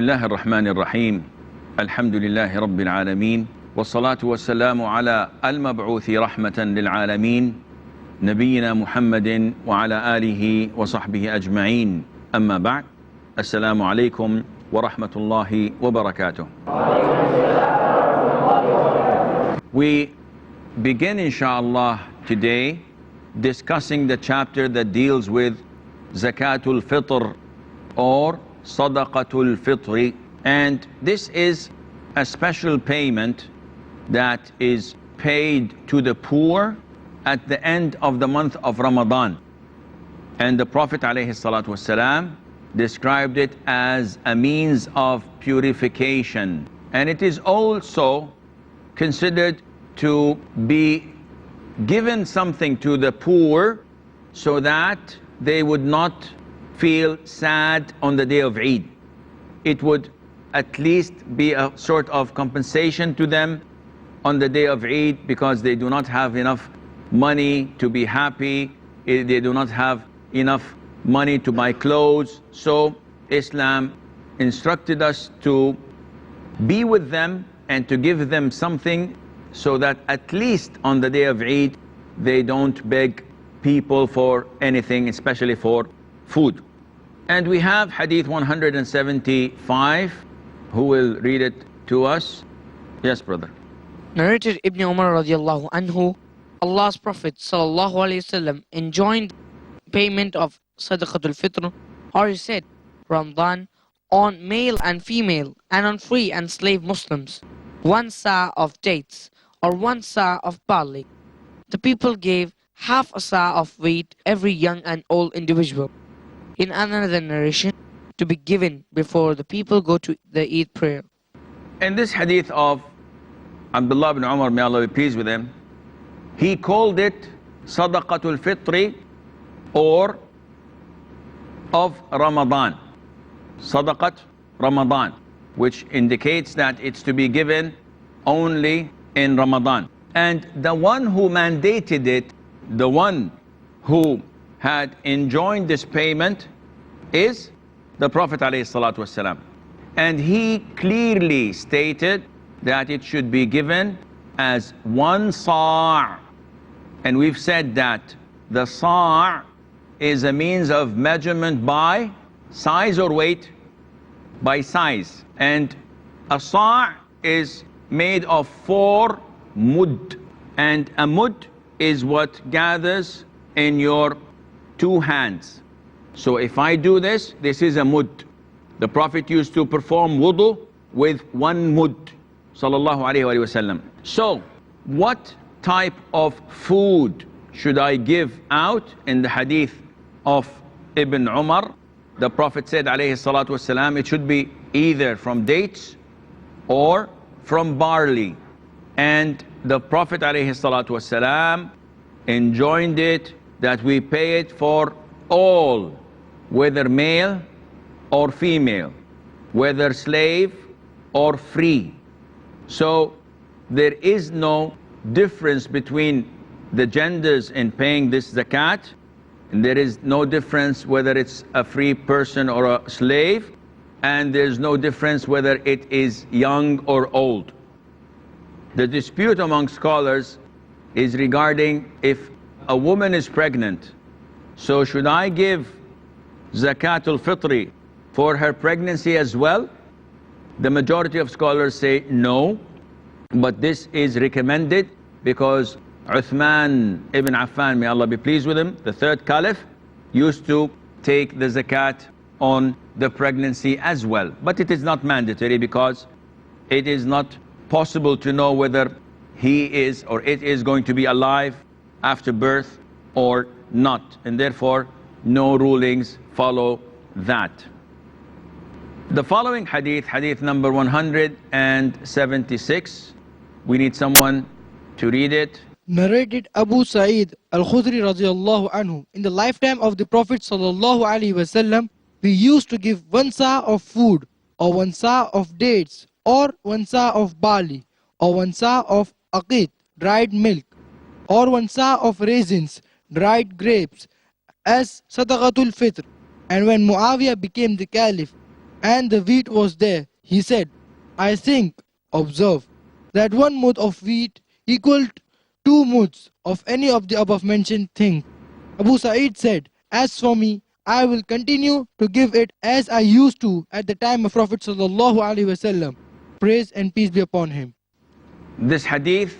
الله الرحمن الرحيم الحمد لله رب العالمين والصلاة والسلام على المبعوث رحمة للعالمين نبينا محمد وعلى آله وصحبه أجمعين أما بعد السلام عليكم ورحمة الله وبركاته. We begin inshallah today discussing the chapter that deals with Zakatul Fitr or Sadaqatul Fitr, and this is a special payment that is paid to the poor at the end of the month of Ramadan. And the Prophet ﷺ described it as a means of purification, and it is also considered to be given something to the poor so that they would not feel sad on the day of Eid. It would at least be a sort of compensation to them on the day of Eid, because they do not have enough money to be happy, they do not have enough money to buy clothes. So Islam instructed us to be with them and to give them something so that at least on the day of Eid they don't beg people for anything, especially for food. And we have Hadith 175. Who will read it to us? Yes, brother. Narrated Ibn Umar radiallahu anhu, Allah's Prophet sallallahu alaihi wasallam enjoined payment of Sadaqatul Fitr, or he said, Ramadan, on male and female, and on free and slave Muslims, 1 sa of dates or 1 sa of barley. The people gave half a sa of wheat every young and old individual. In another narration, to be given before the people go to the Eid prayer. In this hadith of Abdullah ibn Umar, may Allah be pleased with him, he called it Sadaqatul Fitri, or of Ramadan. Sadaqat Ramadan, which indicates that it's to be given only in Ramadan. And the one who mandated it, the one who had enjoined this payment, is the Prophet ﷺ. And he clearly stated that it should be given as 1 sa'. And we've said that the sa' is a means of measurement by size or weight? By size. And a sa' is made of 4 mud. And a mud is what gathers in your 2 hands. So if I do this, this is a mud. The Prophet used to perform wudu with 1 mud, sallallahu alayhi wa sallam. So what type of food should I give out? In the hadith of Ibn Umar, the Prophet said alayhi salatu wasalam, it should be either from dates or from barley. And the Prophet alayhi salatu wasalam enjoined it that we pay it for all, whether male or female, whether slave or free. So there is no difference between the genders in paying this zakat, and there is no difference whether it's a free person or a slave, and there's no difference whether it is young or old. The dispute among scholars is regarding if a woman is pregnant. So should I give Zakatul Fitri for her pregnancy as well? The majority of scholars say no, but this is recommended because Uthman ibn Affan, may Allah be pleased with him, the 3rd Caliph, used to take the zakat on the pregnancy as well. But it is not mandatory because it is not possible to know whether he is or it is going to be alive after birth or not, and therefore no rulings follow that. The following hadith, hadith number 176, we need someone to read it. Narrated Abu Sa'id Al-Khudri radiallahu anhu, in the lifetime of the Prophet sallallahu alaihi wasallam, we used to give 1 sa' of food, or 1 sa' of dates, or 1 sa' of barley, or 1 sa' of aqid, dried milk, or 1 sa' of raisins, dried grapes, as Sadaqatul Fitr. And when Muawiyah became the Caliph, and the wheat was there. He said, I think, observe, that 1 mud of wheat equaled 2 muds of any of the above mentioned things. Abu Sa'id said, as for me, I will continue to give it as I used to at the time of Prophet sallallahu alaihi wasallam. Praise and peace be upon him. This hadith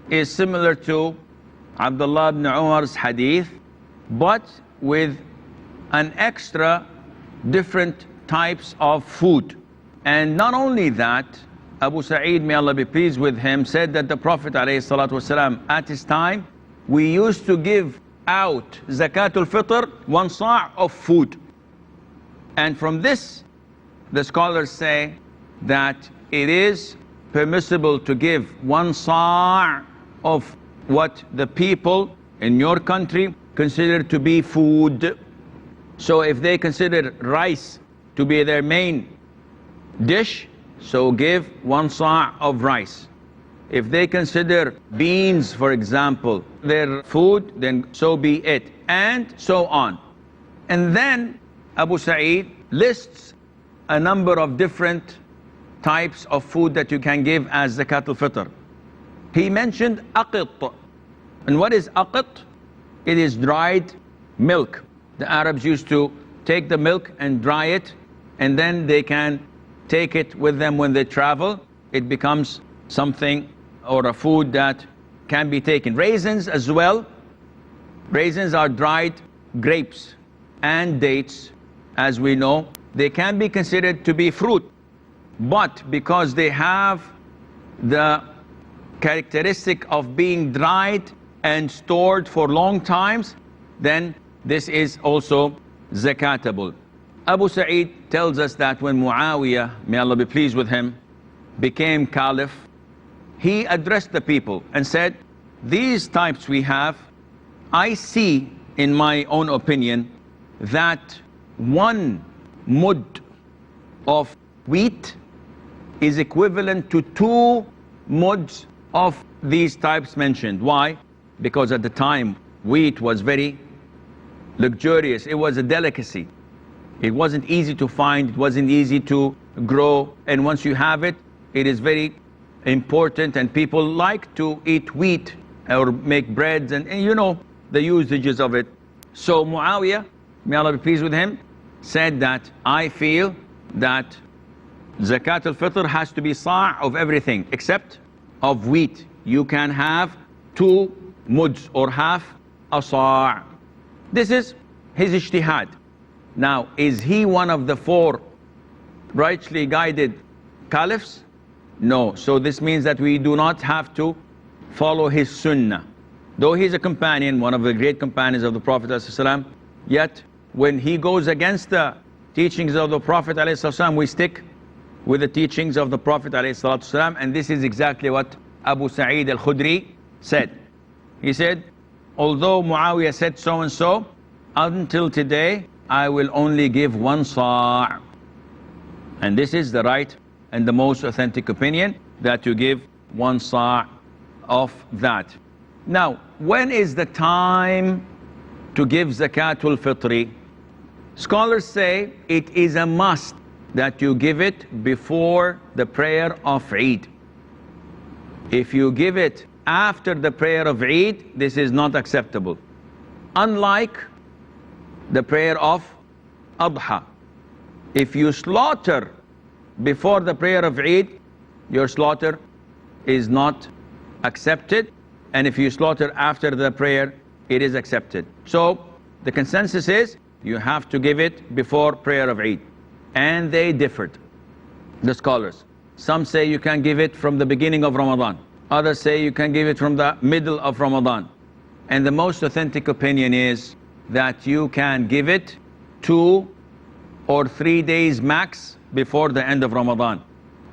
is similar to Abdullah ibn Umar's hadith, but with an extra different types of food. And not only that, Abu Sa'id, may Allah be pleased with him, said that the Prophet ﷺ, at his time, we used to give out Zakatul Fitr, 1 sa' of food. And from this, the scholars say that it is permissible to give 1 sa' of what the people in your country consider to be food. So if they consider rice to be their main dish, so give 1 sa' of rice. If they consider beans, for example, their food, then so be it, and so on. And then Abu Sa'id lists a number of different types of food that you can give as Zakatul Fitr. He mentioned aqit. And what is aqit? It is dried milk. The Arabs used to take the milk and dry it, and then they can take it with them when they travel. It becomes something or a food that can be taken. Raisins as well. Raisins are dried grapes and dates, as we know. They can be considered to be fruit, but because they have the characteristic of being dried and stored for long times, then this is also zakatable. Abu Sa'id tells us that when Muawiyah, may Allah be pleased with him, became caliph, he addressed the people and said, these types we have, I see in my own opinion that 1 mud of wheat is equivalent to 2 muds of these types mentioned. Why? Because at the time wheat was very luxurious. It was a delicacy. It wasn't easy to find, it wasn't easy to grow, and once you have it, it is very important, and people like to eat wheat or make breads, and you know the usages of it. So Muawiyah, may Allah be pleased with him, said that I feel that Zakat al-Fitr has to be sa' of everything except of wheat. You can have 2 muds or half a sa'. This is his ijtihad. Now, is he one of the 4 rightly guided caliphs? No. So this means that we do not have to follow his sunnah. Though he's a companion, one of the great companions of the Prophet ﷺ, yet when he goes against the teachings of the Prophet ﷺ, we stick with the teachings of the Prophet ﷺ, and this is exactly what Abu Sa'id al-Khudri said. He said, although Muawiyah said so and so, until today I will only give 1 sa'. And this is the right and the most authentic opinion, that you give 1 sa' of that. Now, when is the time to give Zakatul Fitri? Scholars say it is a must that you give it before the prayer of Eid. If you give it after the prayer of Eid, this is not acceptable. Unlike the prayer of Adha. If you slaughter before the prayer of Eid, your slaughter is not accepted, and if you slaughter after the prayer, it is accepted. So the consensus is you have to give it before prayer of Eid. And they differed, the scholars. Some say you can give it from the beginning of Ramadan. Others say you can give it from the middle of Ramadan. And the most authentic opinion is that you can give it 2 or 3 days max before the end of Ramadan.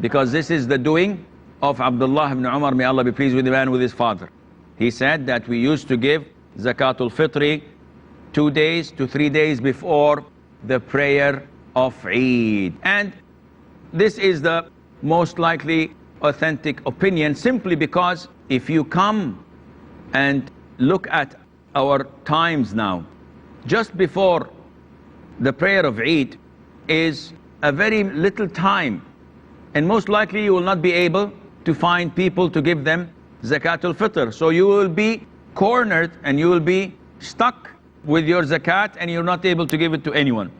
Because this is the doing of Abdullah ibn Umar, may Allah be pleased with him and with his father. He said that we used to give Zakatul Fitri 2 days to 3 days before the prayer of Eid. And this is the most likely authentic opinion, simply because if you come and look at our times now, just before the prayer of Eid is a very little time, and most likely you will not be able to find people to give them Zakatul Fitr. So you will be cornered and you will be stuck with your zakat and you're not able to give it to anyone.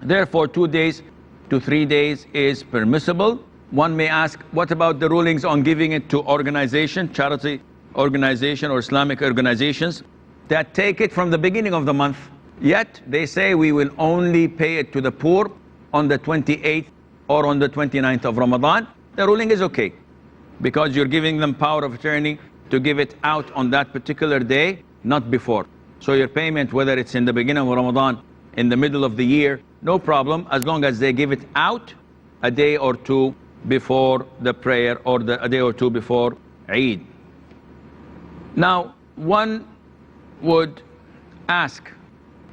Therefore, 2 days to 3 days is permissible. One may ask, what about the rulings on giving it to organization, charity organization or Islamic organizations that take it from the beginning of the month? Yet they say we will only pay it to the poor on the 28th or on the 29th of Ramadan. The ruling is okay, because you're giving them power of attorney to give it out on that particular day, not before. So your payment, whether it's in the beginning of Ramadan, in the middle of the year, no problem, as long as they give it out a day or two before the prayer or a day or two before Eid. Now, one would ask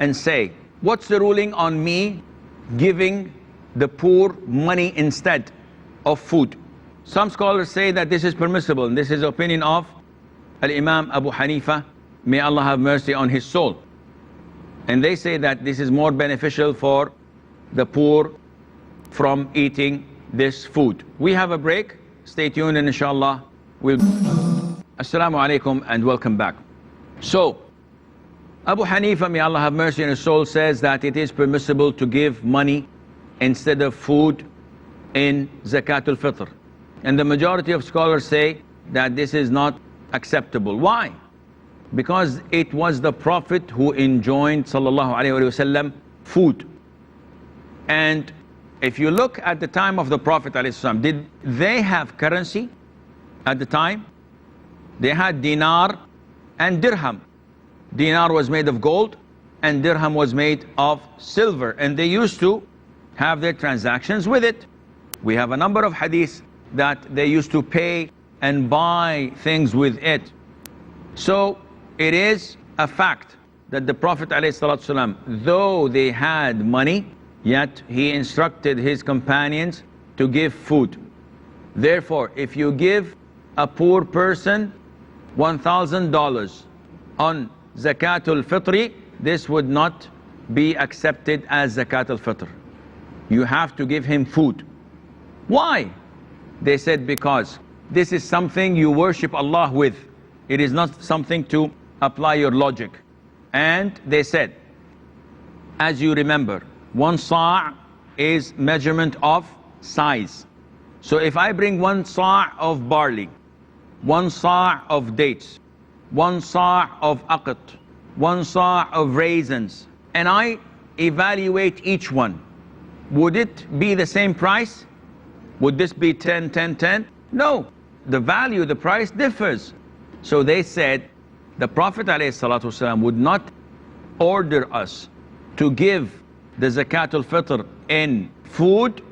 and say, what's the ruling on me giving the poor money instead of food? Some scholars say that this is permissible, and this is the opinion of Al-Imam Abu Hanifa, may Allah have mercy on his soul. And they say that this is more beneficial for the poor from eating this food. We have a break. Stay tuned and inshallah we'll... Assalamu alaikum and welcome back. So, Abu Hanifa, may Allah have mercy on his soul, says that it is permissible to give money instead of food in Zakatul Fitr. And the majority of scholars say that this is not acceptable. Why? Because it was the Prophet who enjoined sallallahu alaihi wasallam food. And if you look at the time of the Prophet ﷺ, did they have currency at the time? They had dinar and dirham. Dinar was made of gold and dirham was made of silver, and they used to have their transactions with it. We have a number of hadiths that they used to pay and buy things with it. So it is a fact that the Prophet ﷺ, though they had money, yet he instructed his companions to give food. Therefore, if you give a poor person $1,000 on Zakatul Fitri, this would not be accepted as Zakatul Fitr. You have to give him food. Why? They said because this is something you worship Allah with. It is not something to apply your logic. And they said, as you remember, 1 sa' is measurement of size. So if I bring 1 sa' of barley, 1 sa' of dates, 1 sa' of aqt, 1 sa' of raisins, and I evaluate each one, would it be the same price? Would this be 10, 10, 10? No. The value, the price differs. So they said the Prophet ﷺ would not order us to give the Zakatul Fitr in food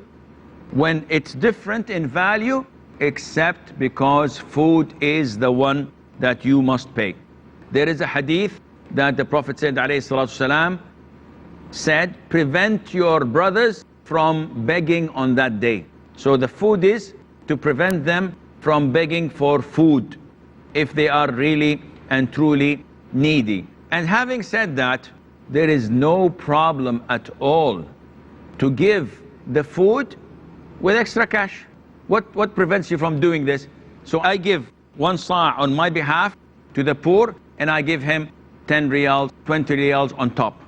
when it's different in value, except because food is the one that you must pay. There is a hadith that the Prophet said ﷺ said, prevent your brothers from begging on that day. So the food is to prevent them from begging for food if they are really and truly needy. And having said that, there is no problem at all to give the food with extra cash. What prevents you from doing this? So I give 1 sa' on my behalf to the poor, and I give him 10 riyals, 20 riyals on top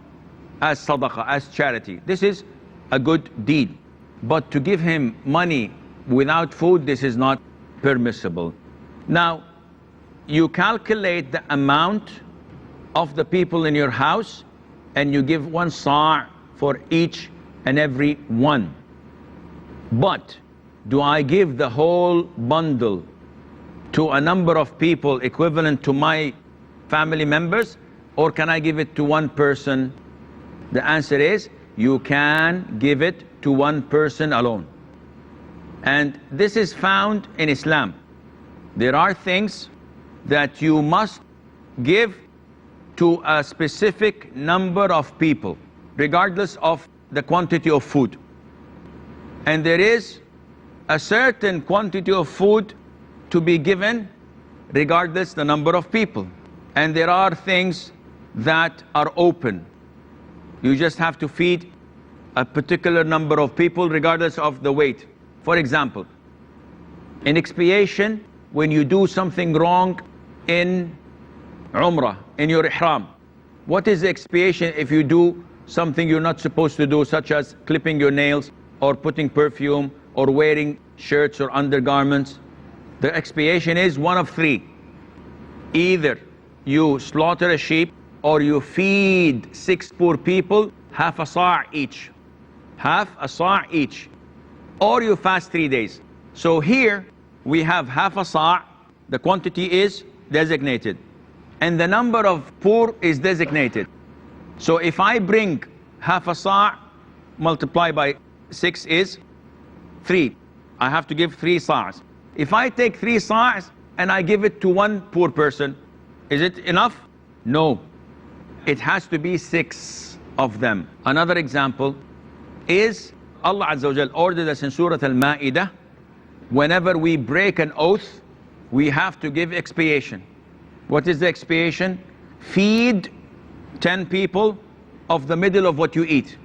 as sadaqah, as charity. This is a good deed. But to give him money without food, this is not permissible. Now, you calculate the amount of the people in your house and you give 1 sa' for each and every one. But do I give the whole bundle to a number of people equivalent to my family members, or can I give it to one person? The answer is you can give it to one person alone. And this is found in Islam. There are things that you must give to a specific number of people, regardless of the quantity of food. And there is a certain quantity of food to be given regardless the number of people. And there are things that are open. You just have to feed a particular number of people regardless of the weight. For example, in expiation, when you do something wrong in Umrah, in your Ihram, what is the expiation if you do something you're not supposed to do, such as clipping your nails or putting perfume or wearing shirts or undergarments? The expiation is one of three. Either you slaughter a sheep, or you feed 6 poor people half a sa' each. Half a sa' each. Or you fast 3 days. So here we have half a sa', the quantity is designated, and the number of poor is designated. So if I bring half a sa', multiply by 6 is 3. I have to give 3 sa'as. If I take 3 sa'as and I give it to one poor person, is it enough? No. It has to be 6 of them. Another example is Allah Azza wa Jal ordered us in Surah Al-Ma'idah, whenever we break an oath, we have to give expiation. What is the expiation? Feed 10 people of the middle of what you eat,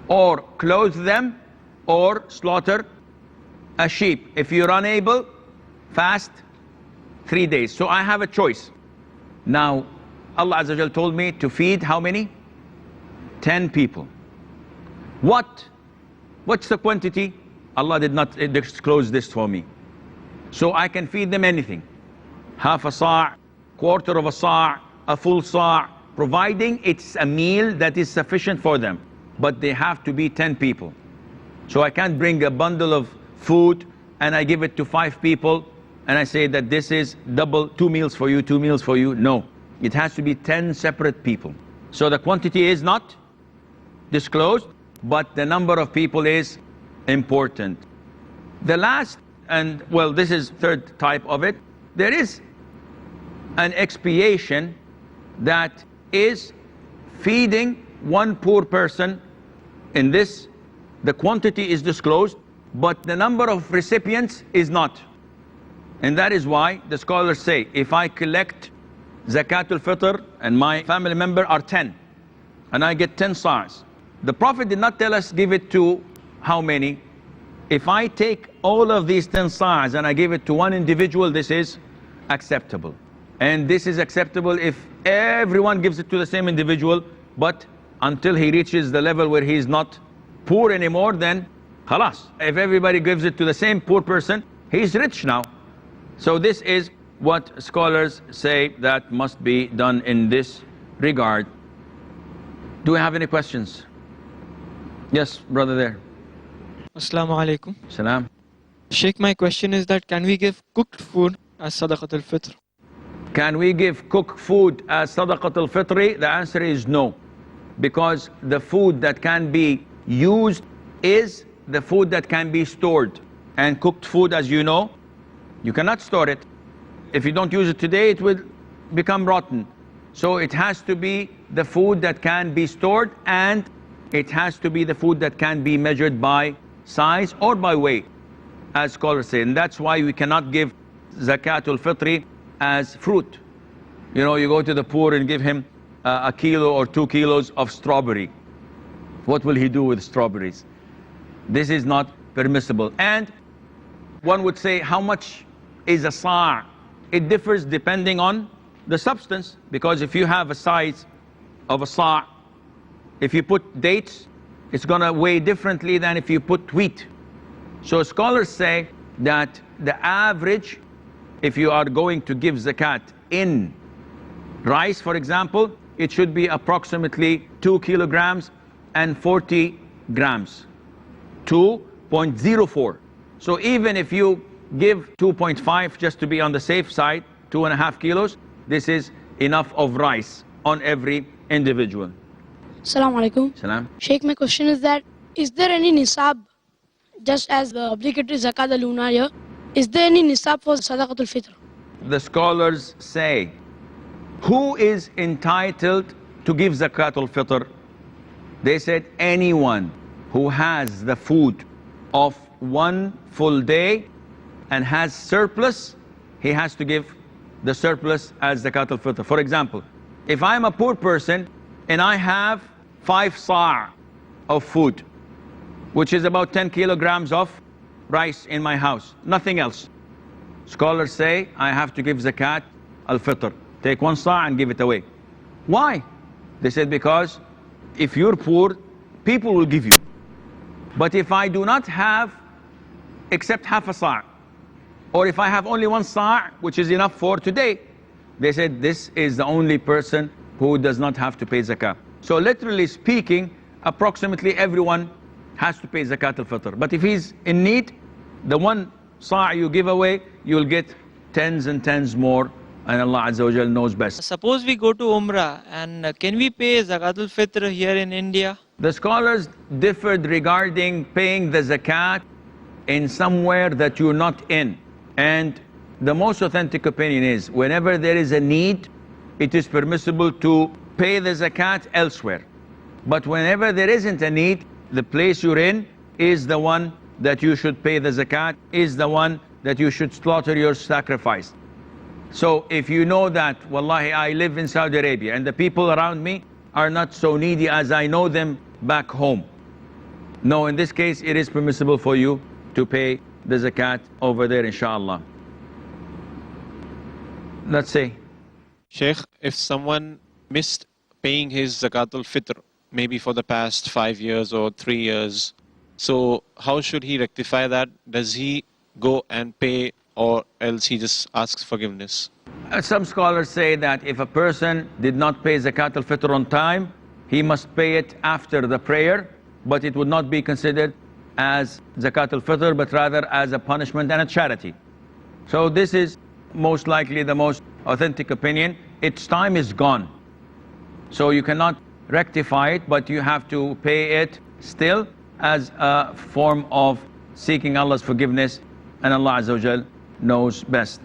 or clothe them, or slaughter a sheep. If you're unable, fast 3 days. So I have a choice. Now, Allah Azza wa Jal told me to feed how many? 10 people. What's the quantity? Allah did not disclose this for me. So I can feed them anything. Half a sa', quarter of a sa', a full sa', providing it's a meal that is sufficient for them. But they have to be 10 people. So I can't bring a bundle of food and I give it to 5 people and I say that this is double, 2 meals for you, 2 meals for you. No, it has to be 10 separate people. So the quantity is not disclosed, but the number of people is important. The last, and well, this is third type of it, there is an expiation that is feeding one poor person. In this, the quantity is disclosed, but the number of recipients is not. And that is why the scholars say, if I collect Zakatul Fitr and my family member are 10, and I get 10 sa'as, the Prophet did not tell us give it to how many. If I take all of these 10 sa'as and I give it to one individual, this is acceptable. And this is acceptable if everyone gives it to the same individual, but until he reaches the level where he is not poor anymore, then khalas. If everybody gives it to the same poor person, he's rich now. So this is what scholars say that must be done in this regard. Do we have any questions? Yes, brother there. Assalamu alaikum. Salam. Sheikh, my question is that can we give cooked food as Sadaqatul Fitr? Can we give cooked food as Sadaqatul Fitri? The answer is no. Because the food that can be used is the food that can be stored. And cooked food, as you know, you cannot store it. If you don't use it today, it will become rotten. So it has to be the food that can be stored, and it has to be the food that can be measured by size or by weight, as scholars say. And that's why we cannot give Zakatul Fitri as fruit. You know, you go to the poor and give him a kilo or 2 kilos of strawberry. What will he do with strawberries? This is not permissible. And one would say, how much is a sa'? It differs depending on the substance, because if you have a size of a sa', if you put dates, it's gonna weigh differently than if you put wheat. So scholars say that the average, if you are going to give zakat in rice, for example, it should be approximately 2 kilograms and 40 grams, 2.04. So even if you give 2.5 just to be on the safe side, 2.5 kilos, this is enough of rice on every individual. Assalamu alaikum. Salam. Sheikh, my question is that, is there any nisab, just as the obligatory zakat al-lunar here, is there any nisab for Sadaqatul Fitr? The scholars say, who is entitled to give Zakatul Fitr? They said anyone who has the food of one full day and has surplus, he has to give the surplus as Zakatul Fitr. For example, if I'm a poor person and I have 5 sa' of food, which is about 10 kilograms of rice in my house, nothing else. Scholars say I have to give zakat al-fitr. Take 1 sa' and give it away. Why? They said because if you're poor, people will give you. But if I do not have except half a sa', or if I have only 1 sa', which is enough for today, they said this is the only person who does not have to pay zakah. So literally speaking, approximately everyone has to pay zakat al-fitr. But if he's in need, the 1 sa' you give away, you'll get tens and tens more, and Allah Azza wa Jal knows best. Suppose we go to Umrah, and can we pay Zakat al-Fitr here in India? The scholars differed regarding paying the zakat in somewhere that you're not in. And the most authentic opinion is whenever there is a need, it is permissible to pay the zakat elsewhere. But whenever there isn't a need, the place you're in is the one that you should pay the zakat, is the one that you should slaughter your sacrifice. So if you know that, wallahi, I live in Saudi Arabia and the people around me are not so needy as I know them back home. No, in this case, it is permissible for you to pay the zakat over there, inshallah. Let's say. Sheikh, if someone missed paying his Zakat al-Fitr, maybe for the past 5 years or 3 years, so how should he rectify that? Does he go and pay, or else he just asks forgiveness? Some scholars say that if a person did not pay Zakat al-Fitr on time, he must pay it after the prayer, but it would not be considered as Zakat al-Fitr, but rather as a punishment and a charity. So this is most likely the most authentic opinion. Its time is gone. So you cannot rectify it, but you have to pay it still as a form of seeking Allah's forgiveness, and Allah Azza wa Jal knows best.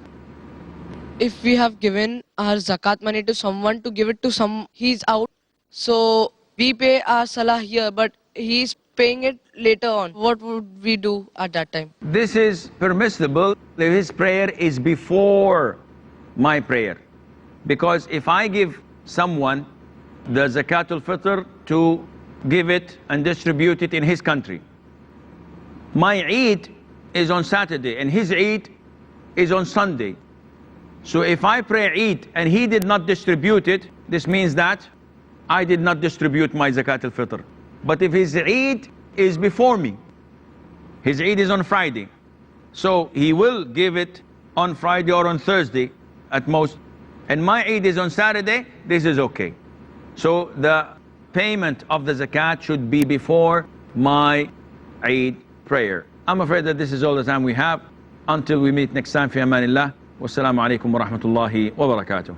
If we have given our zakat money to someone to give it to some, he's out, so we pay our salah here, but he's paying it later on. What would we do at that time? This is permissible if his prayer is before my prayer. Because if I give someone the Zakat al-Fitr to give it and distribute it in his country, my Eid is on Saturday and his Eid is on Sunday. So if I pray Eid and he did not distribute it, this means that I did not distribute my Zakat al-Fitr. But if his Eid is before me, his Eid is on Friday, so he will give it on Friday or on Thursday at most, and my Eid is on Saturday, this is okay. So the payment of the zakat should be before my Eid prayer. I'm afraid that this is all the time we have. Until we meet next time, fi amanillah. Wassalamu alaikum wa rahmatullahi wa barakatuh.